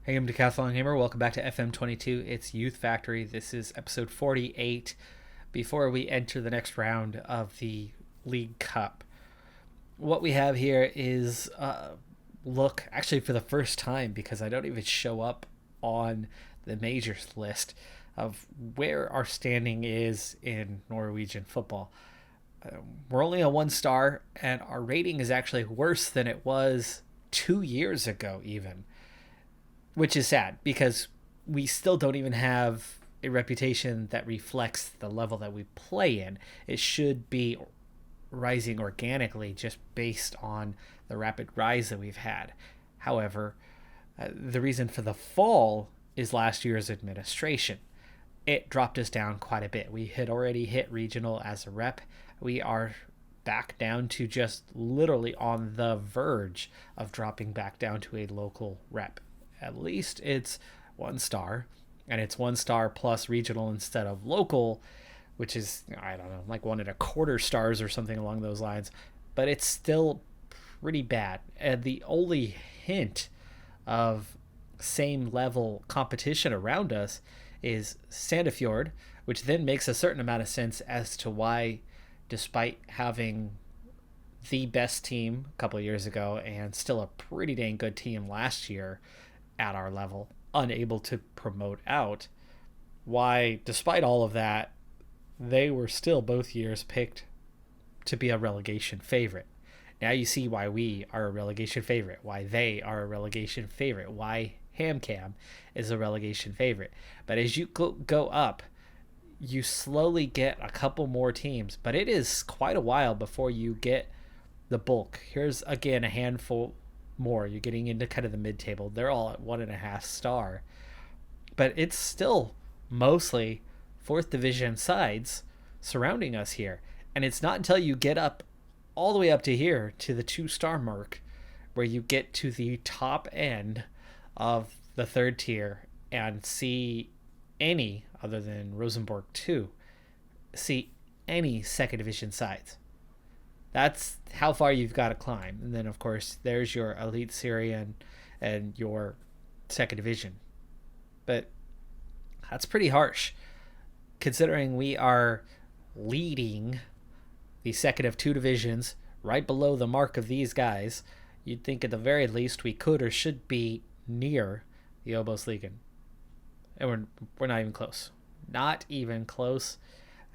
Hey, I'm Decathlon Gamer. Welcome back to FM22. It's Youth Factory. This is episode 48. Before we enter the next round of the League Cup, what we have here is look, actually for the first time, because I don't even show up on the majors list, of where our standing is in Norwegian football. We're only a 1-star, and our rating is actually worse than it was 2 years ago even, which is sad because we still don't even have a reputation that reflects the level that we play in. It should be rising organically just based on the rapid rise that we've had. However, the reason for the fall is last year's administration. It dropped us down quite a bit. We had already hit regional as a rep. We are back down to just literally on the verge of dropping back down to a local rep. At least it's 1-star, and it's 1-star plus regional instead of local, which is, I don't know, like 1.25 stars or something along those lines. But it's still pretty bad. And the only hint of same level competition around us is Sandefjord, which then makes a certain amount of sense as to why, despite having the best team a couple of years ago and still a pretty dang good team last year at our level, unable to promote out, why, despite all of that, they were still both years picked to be a relegation favorite. Now you see why we are a relegation favorite, why they are a relegation favorite, why HamCam is a relegation favorite. But as you go up, you slowly get a couple more teams, but it is quite a while before you get the bulk. Here's again a handful more. You're getting into kind of the mid-table. They're all at 1.5 star, but it's still mostly 4th division sides surrounding us here. And it's not until you get up all the way up to here to the 2-star mark where you get to the top end of the 3rd tier and see any, other than Rosenborg 2, see any 2nd division sides. That's how far you've got to climb. And then, of course, there's your Elite Syrian and your 2nd division. But that's pretty harsh, considering we are leading the 2nd of 2 divisions right below the mark of these guys. You'd think at the very least we could or should be near the Obos-ligaen. And we're not even close. Not even close.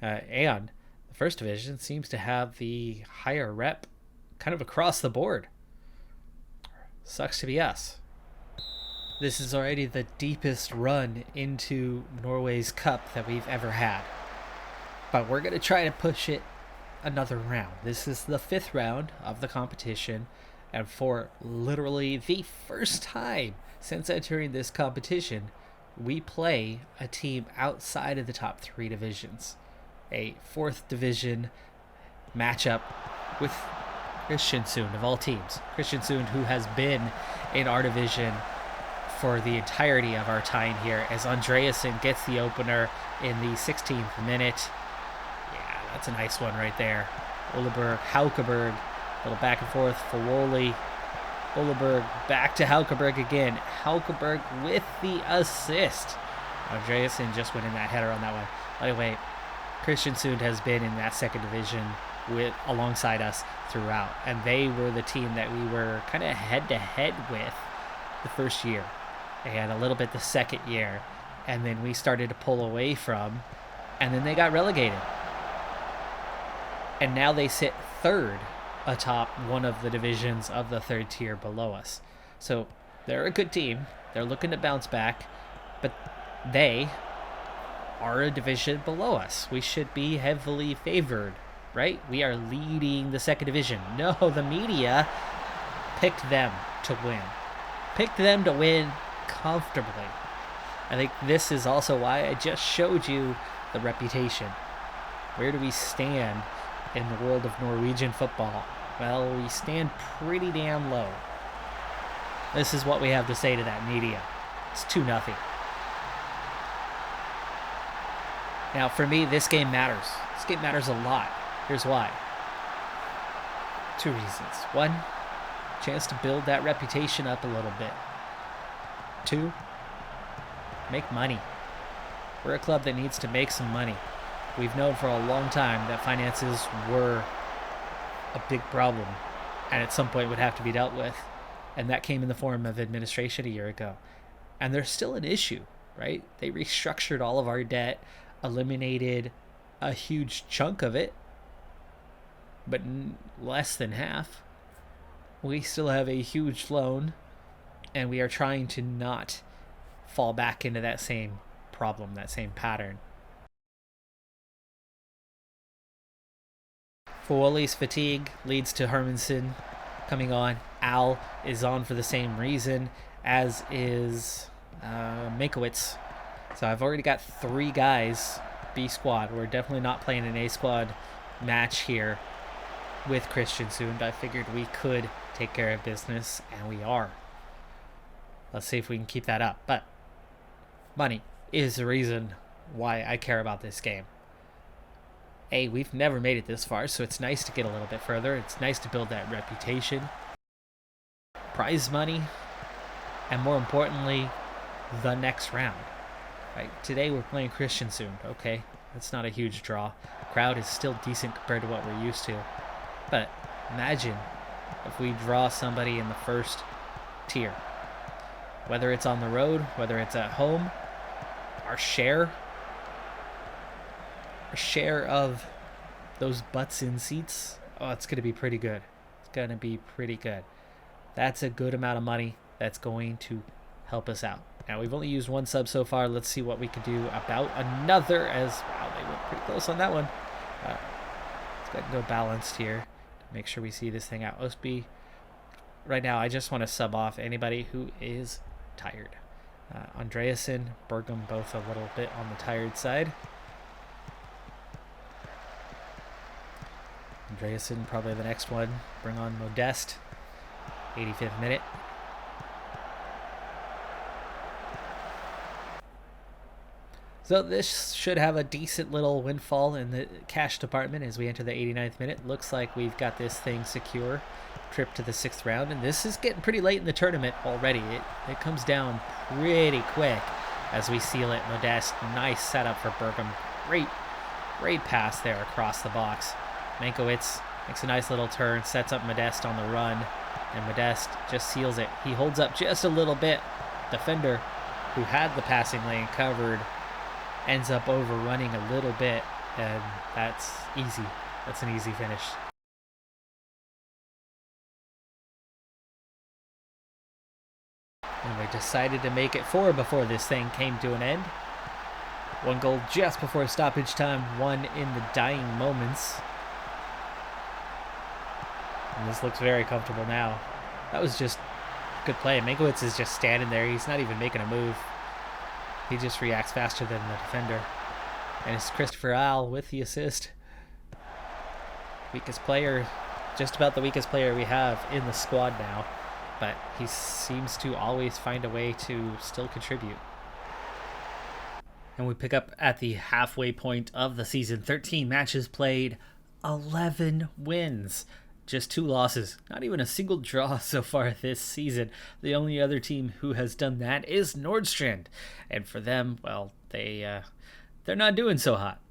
And the 1st division seems to have the higher rep kind of across the board. Sucks to be us. This is already the deepest run into Norway's Cup that we've ever had. But we're going to try to push it another round. This is the 5th round of the competition. And for literally the first time since entering this competition, we play a team outside of the top 3 divisions. A 4th division matchup with Kristiansund, of all teams. Kristiansund, who has been in our division for the entirety of our time here, as Andreasen gets the opener in the 16th minute. Yeah, that's a nice one right there. Oleberg, Haukeberg, a little back and forth for Woolley. Oleberg back to Haukeberg again. Haukeberg with the assist. Andreasen just went in that header on that one. By the way, Kristiansund has been in that 2nd division alongside us throughout, and they were the team that we were kind of head-to-head with the first year and a little bit the 2nd year, and then we started to pull away from, and then they got relegated. And now they sit 3rd atop one of the divisions of the 3rd tier below us. So they're a good team. They're looking to bounce back, but they are a division below us. We should be heavily favored, right? We are leading the 2nd division. No, the media picked them to win. Picked them to win comfortably. I think this is also why I just showed you the reputation. Where do we stand in the world of Norwegian football? Well, we stand pretty damn low. This is what we have to say to that media. It's 2-0. Now, for me, this game matters. This game matters a lot. Here's why. 2 reasons. 1, chance to build that reputation up a little bit. 2, make money. We're a club that needs to make some money. We've known for a long time that finances were a big problem and at some point would have to be dealt with. And that came in the form of administration a year ago. And there's still an issue, right? They restructured all of our debt, eliminated a huge chunk of it, but less than half. We still have a huge loan, and we are trying to not fall back into that same problem, that same pattern. Fawoli's fatigue leads to Hermansen coming on. Al is on for the same reason, as is Minkowitz. So I've already got 3 guys B squad. We're definitely not playing an A squad match here with Christian Sund. I figured we could take care of business, and we are. Let's see if we can keep that up. But money is the reason why I care about this game. A, we've never made it this far, so it's nice to get a little bit further. It's nice to build that reputation. Prize money, and more importantly, the next round. Right? Today we're playing Christian Sund. Okay, that's not a huge draw. Crowd is still decent compared to what we're used to. But imagine if we draw somebody in the first tier. Whether it's on the road, whether it's at home, our share of those butts in seats, it's going to be pretty good. It's going to be pretty good. That's a good amount of money that's going to help us out. Now, we've only used 1 sub so far. Let's see what we can do about another, as, wow, they went pretty close on that one. Let's go ahead and go balanced here to make sure we see this thing out. Osby, right now, I just want to sub off anybody who is tired. Andreasen, Bergam, both a little bit on the tired side. Andreasen, probably the next one. Bring on Modeste, 85th minute. So this should have a decent little windfall in the cash department as we enter the 89th minute. Looks like we've got this thing secure. Trip to the 6th round, and this is getting pretty late in the tournament already. It comes down pretty quick as we seal it. Modeste, nice setup for Bergam. Great pass there across the box. Minkowitz makes a nice little turn, sets up Modeste on the run, and Modeste just seals it. He holds up just a little bit. Defender, who had the passing lane covered, ends up overrunning a little bit, and that's easy. That's an easy finish. And we decided to make it 4 before this thing came to an end. 1 goal just before stoppage time, 1 in the dying moments. And this looks very comfortable now. That was just good play. Minkowitz is just standing there. He's not even making a move. He just reacts faster than the defender. And it's Christopher Al with the assist. Weakest player, just about the weakest player we have in the squad now. But he seems to always find a way to still contribute. And we pick up at the halfway point of the season. 13 matches played, 11 wins. Just 2 losses. Not even a single draw so far this season. The only other team who has done that is Nordstrand. And for them, well, they're not doing so hot.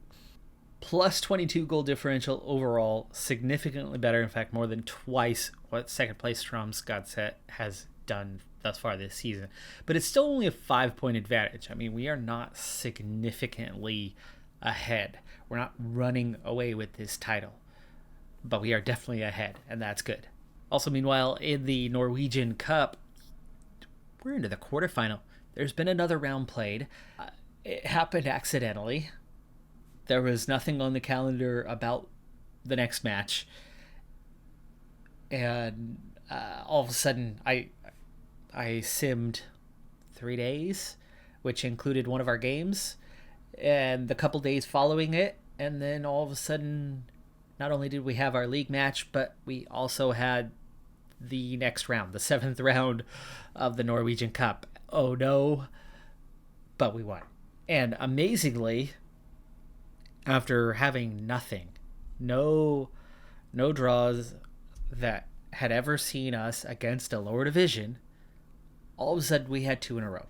Plus 22 goal differential overall. Significantly better. In fact, more than twice what second place Strømsgodset has done thus far this season. But it's still only a 5-point advantage. I mean, we are not significantly ahead. We're not running away with this title. But we are definitely ahead, and that's good. Also, meanwhile, in the Norwegian Cup, we're into the quarterfinal. There's been another round played. It happened accidentally. There was nothing on the calendar about the next match. And all of a sudden, I simmed 3 days, which included one of our games, and the couple days following it, and then all of a sudden, not only did we have our league match, but we also had the next round, the 7th round of the Norwegian Cup. Oh no, but we won. And amazingly, after having nothing, no draws that had ever seen us against a lower division, All of a sudden, we had 2 in a row.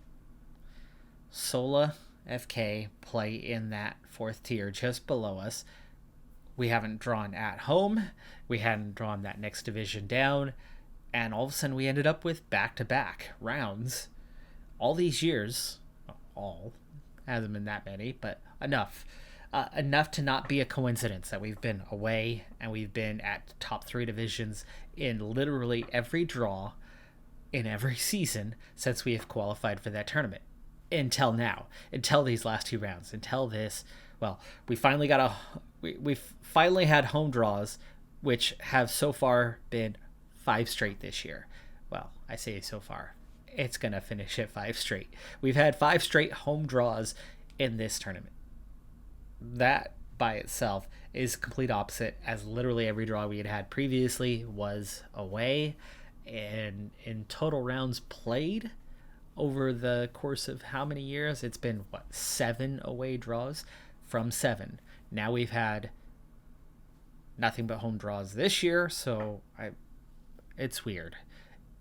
Sola, FK play in that 4th tier just below us. We haven't drawn at home. We hadn't drawn that next division down. And all of a sudden, we ended up with back-to-back rounds. All these years, all, hasn't been that many, but enough. Enough to not be a coincidence that we've been away and we've been at top 3 divisions in literally every draw in every season since we have qualified for that tournament. Until now. Until these last 2 rounds. Until this. Well, we finally finally had home draws, which have so far been 5 straight this year. Well, I say so far. It's going to finish at 5 straight. We've had 5 straight home draws in this tournament. That by itself is complete opposite, as literally every draw we had previously was away. And in total rounds played over the course of how many years? It's been, 7 away draws? From 7. Now we've had nothing but home draws this year, so it's weird.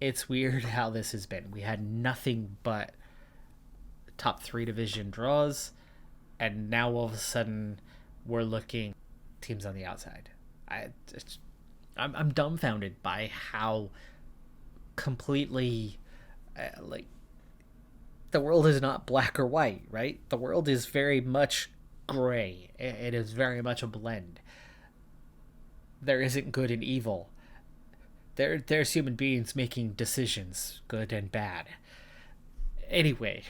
It's weird how this has been. We had nothing but top 3 division draws, and now all of a sudden we're looking teams on the outside. I'm dumbfounded by how completely the world is not black or white, right? The world is very much gray. It is very much a blend. There isn't good and evil. There's human beings making decisions, good and bad. Anyway,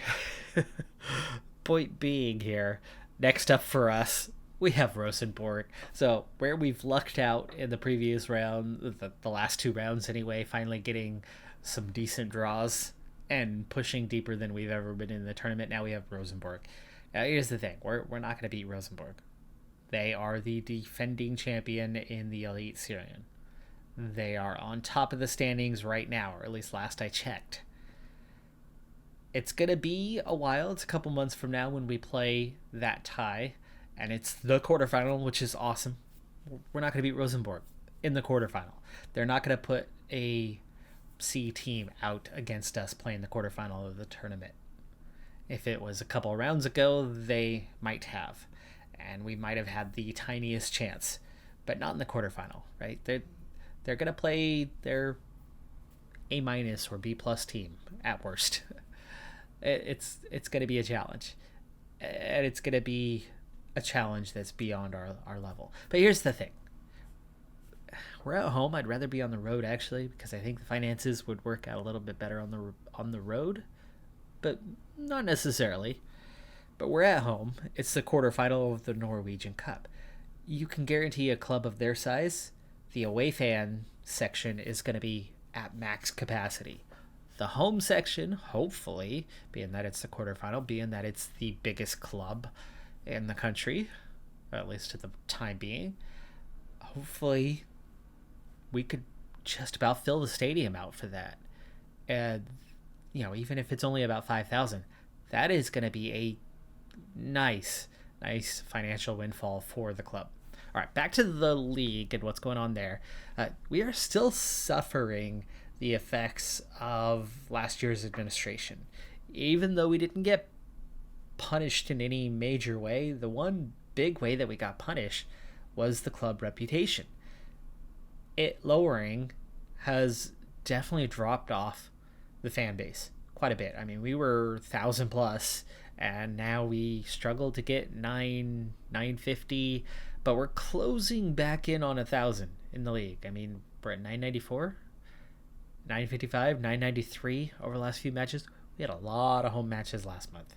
point being here, next up for us, we have Rosenborg. So where we've lucked out in the previous round, the last 2 rounds anyway, finally getting some decent draws and pushing deeper than we've ever been in the tournament, now we have Rosenborg. Now here's the thing, we're not going to beat Rosenborg. They are the defending champion in the Elite Syrian. They are on top of the standings right now, or at least last I checked. It's going to be a while. It's a couple months from now when we play that tie, and it's the quarterfinal, which is awesome. We're not going to beat Rosenborg in the quarterfinal. They're not going to put a C team out against us playing the quarterfinal of the tournament. If it was a couple rounds ago, they might have, and we might have had the tiniest chance, but not in the quarterfinal, right? They're going to play their A- or B+ team at worst. It's going to be a challenge, and it's going to be a challenge that's beyond our level. But here's the thing. We're at home. I'd rather be on the road, actually, because I think the finances would work out a little bit better on the road, but not necessarily. But we're at home. It's the quarterfinal of the Norwegian Cup. You can guarantee a club of their size, the away fan section is going to be at max capacity. The home section, hopefully, being that it's the quarterfinal, being that it's the biggest club in the country, or at least at the time being, hopefully we could just about fill the stadium out for that. And, even if it's only about 5,000, that is going to be a nice financial windfall for the club. All right, back to the league and what's going on there. We are still suffering the effects of last year's administration. Even though we didn't get punished in any major way, the one big way that we got punished was the club reputation. It lowering has definitely dropped off the fan base quite a bit. I mean, we were 1,000 plus, and now we struggle to get 950, but we're closing back in on 1,000 in the league. I mean, we're at 994, 955, 993 over the last few matches. We had a lot of home matches last month.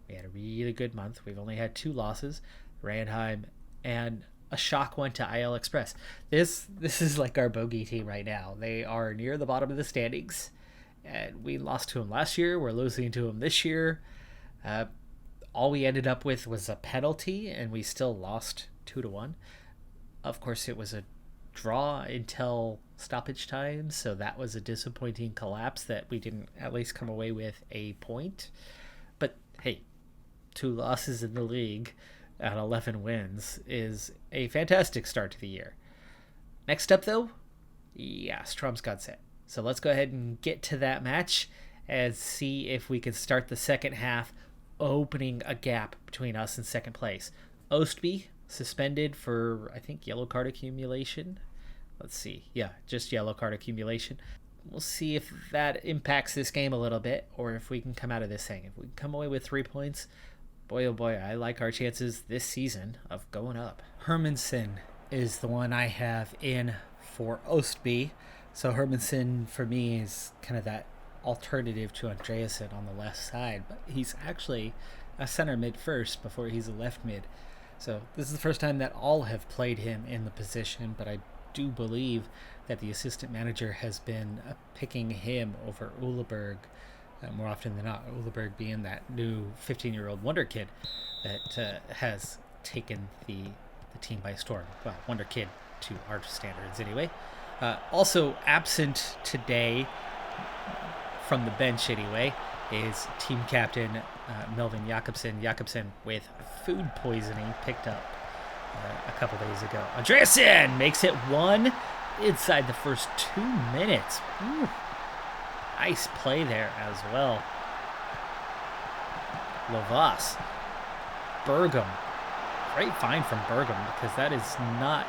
We had a really good month. We've only had 2 losses, Randheim, and a shock one to IL Express. This is like our bogey team right now. They are near the bottom of the standings, and we lost to them last year. We're losing to them this year. All we ended up with was a penalty, and we still lost 2-1. Of course, it was a draw until stoppage time, so that was a disappointing collapse that we didn't at least come away with a point. But hey, 2 losses in the league at 11 wins is a fantastic start to the year. Next up, though, Stromsgodset. So let's go ahead and get to that match, and see if we can start the second half opening a gap between us and second place. Ostby suspended for, I think, yellow card accumulation. Let's see. Yeah, just yellow card accumulation. We'll see if that impacts this game a little bit, or if we can come out of this thing. If we come away with 3 points, boy, oh boy, I like our chances this season of going up. Hermansen is the one I have in for Ostby. So Hermansen, for me, is kind of that alternative to Andreasen on the left side. But he's actually a center mid first before he's a left mid. So this is the first time that all have played him in the position, but I do believe that the assistant manager has been picking him over Uleberg more often than not. Uleberg being that new 15-year-old wonder kid that has taken the team by storm. Well, wonder kid to our standards anyway. Also absent today from the bench anyway is team captain Melvin Jakobsen. Jakobsen with food poisoning picked up a couple days ago. Andreasen makes it 1 inside the first 2 minutes. Ooh, nice play there as well. Lovas. Bergam. Great find from Bergam, because that is not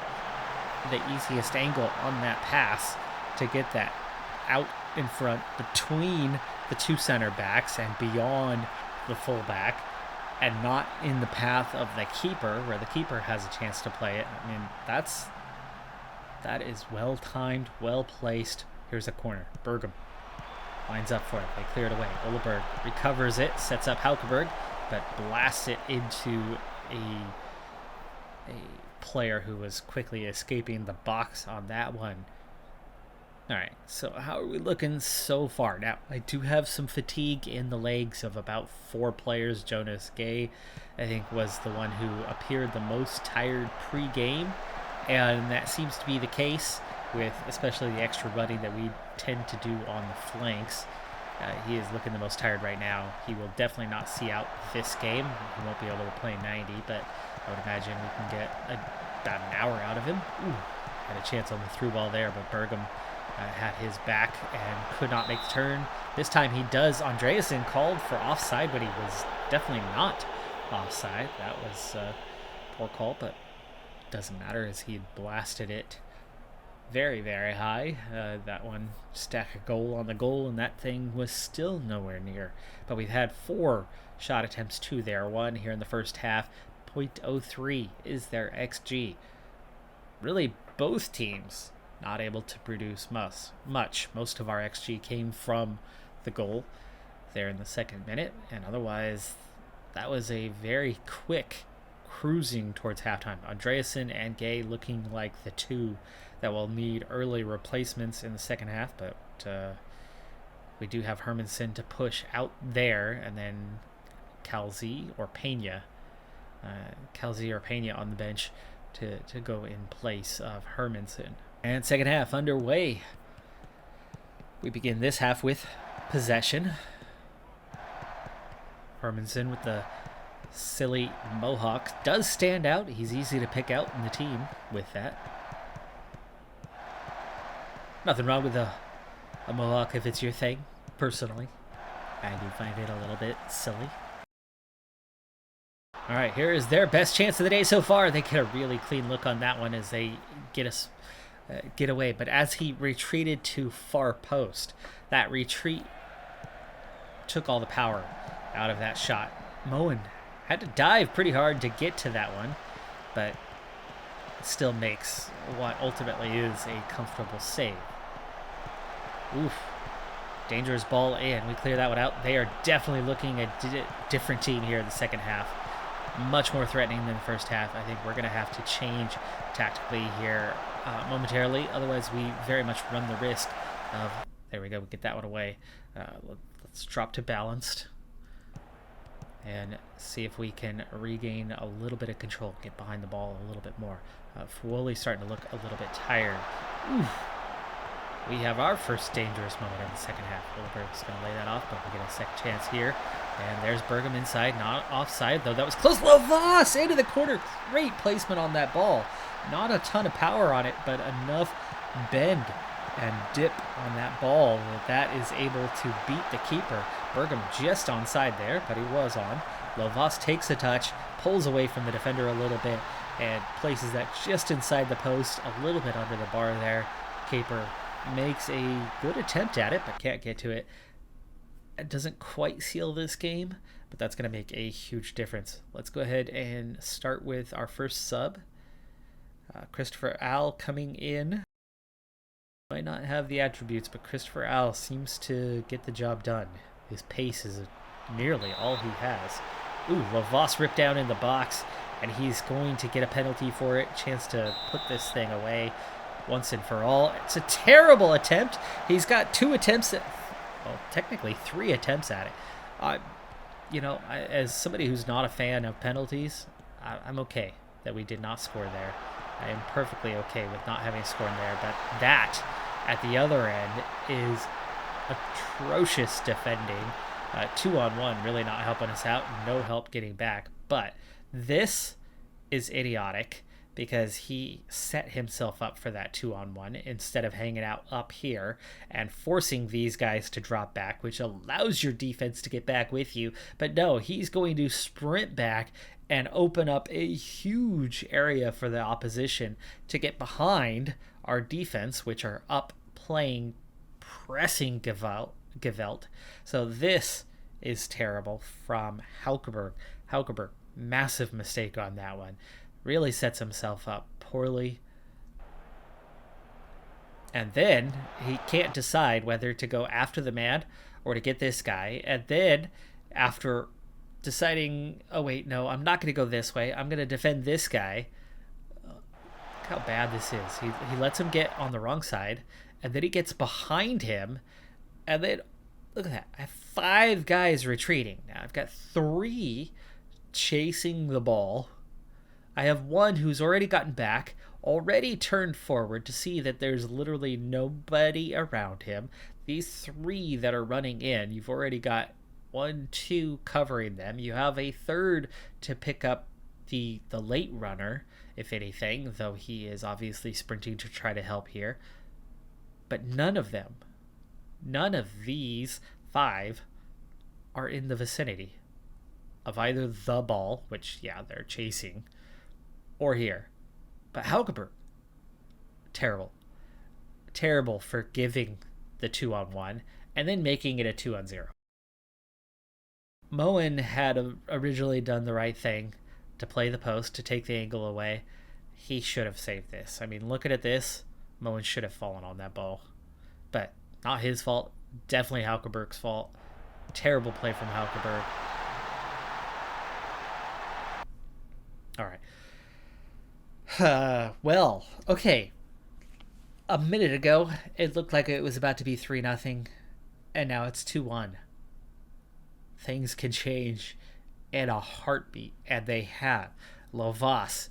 the easiest angle on that pass to get that out in front between the 2 center backs and beyond the fullback, and not in the path of the keeper, where the keeper has a chance to play it. I mean, that is well timed, well placed. Here's a corner. Bergam lines up for it. They clear it away. Uleberg recovers it, sets up Haukeberg, but blasts it into a player who was quickly escaping the box on that one. All right, so how are we looking so far? Now, I do have some fatigue in the legs of about 4 players. Jonas Gay, I think, was the one who appeared the most tired pre-game, and that seems to be the case with especially the extra running that we tend to do on the flanks. He is looking the most tired right now. He will definitely not see out this game. He won't be able to play 90, but I would imagine we can get about an hour out of him. Ooh, had a chance on the through ball there, but Bergam had his back and could not make the turn. This time he does. Andreasen called for offside, but he was definitely not offside. That was a poor call, but doesn't matter, as he had blasted it very, very high. That one stack a goal on the goal, and that thing was still nowhere near. But we've had 4 shot attempts, 2 there, 1 here in the first half. 0.03 is their XG. Really, both teams not able to produce much. Most of our XG came from the goal there in the 2nd minute, and otherwise that was a very quick cruising towards halftime. Andreasen and Gay looking like the 2 that will need early replacements in the second half, but we do have Hermansen to push out there, and then Calzi or Pena on the bench to go in place of Hermansen. And second half underway. We begin this half with possession. Hermansen with the silly mohawk does stand out. He's easy to pick out in the team with that. Nothing wrong with a mohawk if it's your thing, personally. I do find it a little bit silly. All right, here is their best chance of the day so far. They get a really clean look on that one as they get away. But as he retreated to far post, that retreat took all the power out of that shot. Moen had to dive pretty hard to get to that one, but still makes what ultimately is a comfortable save. Oof. Dangerous ball in. We clear that one out. They are definitely looking at a different team here in the second half. Much more threatening than the first half. I think we're going to have to change tactically here momentarily. Otherwise, we very much run the risk of... There we go. We get that one away. Let's drop to balanced and see if we can regain a little bit of control. Get behind the ball a little bit more. Fuoli's starting to look a little bit tired. Oof. We have our first dangerous moment in the second half. Uleberg's going to lay that off, but we get a second chance here. And there's Bergam inside, not offside, though that was close. Lovas into the corner. Great placement on that ball. Not a ton of power on it, but enough bend and dip on that ball. That is able to beat the keeper. Bergam just onside there, but he was on. Lovas takes a touch, pulls away from the defender a little bit, and places that just inside the post, a little bit under the bar there. Keeper makes a good attempt at it, but can't get to it. It doesn't quite seal this game, but that's going to make a huge difference. Let's go ahead and start with our first sub. Christopher Al coming in. Might not have the attributes, but Christopher Al seems to get the job done. His pace is nearly all he has. Ooh, Lovas ripped down in the box, and he's going to get a penalty for it. Chance to put this thing away once and for all. It's a terrible attempt. He's got 2 attempts at, well, technically 3 attempts at it. As somebody who's not a fan of penalties, I'm okay that we did not score there. I am perfectly okay with not having scored there, but that at the other end is atrocious defending. 2-on-1 really not helping us out. No help getting back. But this is idiotic because he set himself up for that 2-on-1 instead of hanging out up here and forcing these guys to drop back, which allows your defense to get back with you. But no, he's going to sprint back and open up a huge area for the opposition to get behind our defense, which are up playing, pressing Gewalt. So this is terrible from Haukeberg. Haukeberg, massive mistake on that one. Really sets himself up poorly. And then he can't decide whether to go after the man or to get this guy. And then after deciding, oh wait, no, I'm not going to go this way. I'm going to defend this guy. Look how bad this is. He lets him get on the wrong side, and then he gets behind him, and then look at that. I have 5 guys retreating. Now I've got 3 chasing the ball. I have 1 who's already gotten back, already turned forward to see that there's literally nobody around him. These 3 that are running in, you've already got 1, 2 covering them. You have a 3rd to pick up the late runner, if anything, though he is obviously sprinting to try to help here. But none of these 5 are in the vicinity of either the ball, which, yeah, they're chasing, or here. But Haukeberg, terrible for giving the 2-on-1 and then making it a 2-on-0. Moen had originally done the right thing to play the post, to take the angle away. He should have saved this. I mean, looking at this, Moen should have fallen on that ball. But not his fault. Definitely Haukeberg's fault. Terrible play from Haukeberg. All right. Well, okay. A minute ago, it looked like it was about to be 3-0, and now it's 2-1. Things can change in a heartbeat, and they have. Lovas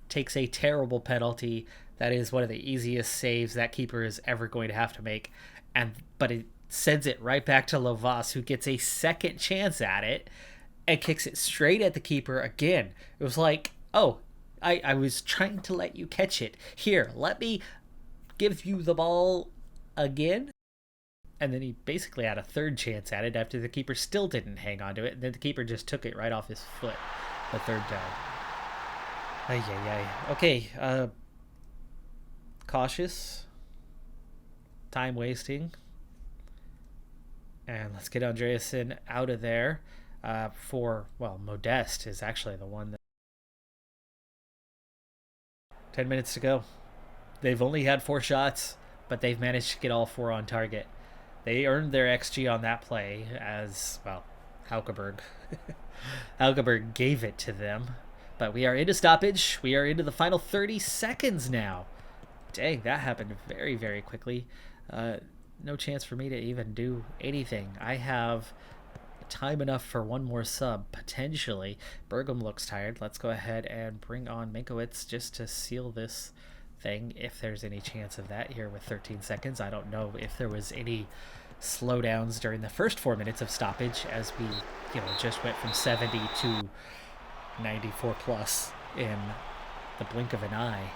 takes a terrible penalty. That is one of the easiest saves that keeper is ever going to have to make, but it sends it right back to Lovas, who gets a second chance at it and kicks it straight at the keeper again. It was like, oh, I was trying to let you catch it. Here, let me give you the ball again. And then he basically had a 3rd chance at it after the keeper still didn't hang on to it. And then the keeper just took it right off his foot the 3rd time. Okay, cautious. Time wasting. And let's get Andreasen out of there Modeste is actually the one that... 10 minutes to go. They've only had 4 shots, but they've managed to get all 4 on target. They earned their XG on that play as, well, Haukeberg. Haukeberg gave it to them. But we are into stoppage. We are into the final 30 seconds now. Dang, that happened very, very quickly. No chance for me to even do anything. I have time enough for 1 more sub, potentially. Bergam looks tired. Let's go ahead and bring on Minkowitz just to seal this thing, if there's any chance of that here with 13 seconds. I don't know if there was any slowdowns during the first 4 minutes of stoppage, as we just went from 70 to 94 plus in the blink of an eye.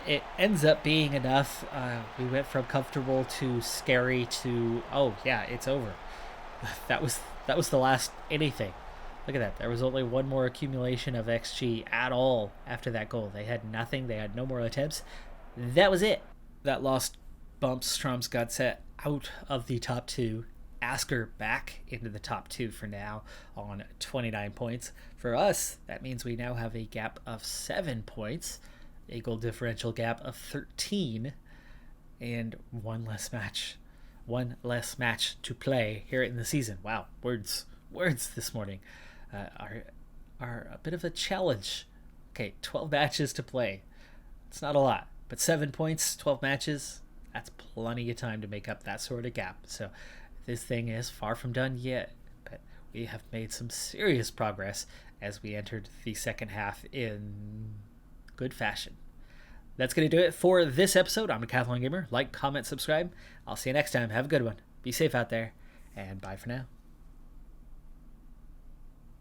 it ends up being enough. We went from comfortable to scary to, oh yeah, it's over. That was the last anything. Look at that. There was only one more accumulation of XG at all after that goal. They had nothing. They had no more attempts. That was it. That loss bumps Strømsgodset out of the top two. Asker back into the top two for now on 29 points. For us, that means we now have a gap of 7 points, a goal differential gap of 13, and one less match to play here in the season. Wow, words this morning are a bit of a challenge. Okay, 12 matches to play. It's not a lot, but 7 points, 12 matches, that's plenty of time to make up that sort of gap. So this thing is far from done yet, but we have made some serious progress as we entered the second half in good fashion. That's going to do it for this episode. I'm Decathlon Gamer. Like, comment, subscribe. I'll see you next time. Have a good one. Be safe out there, and bye for now.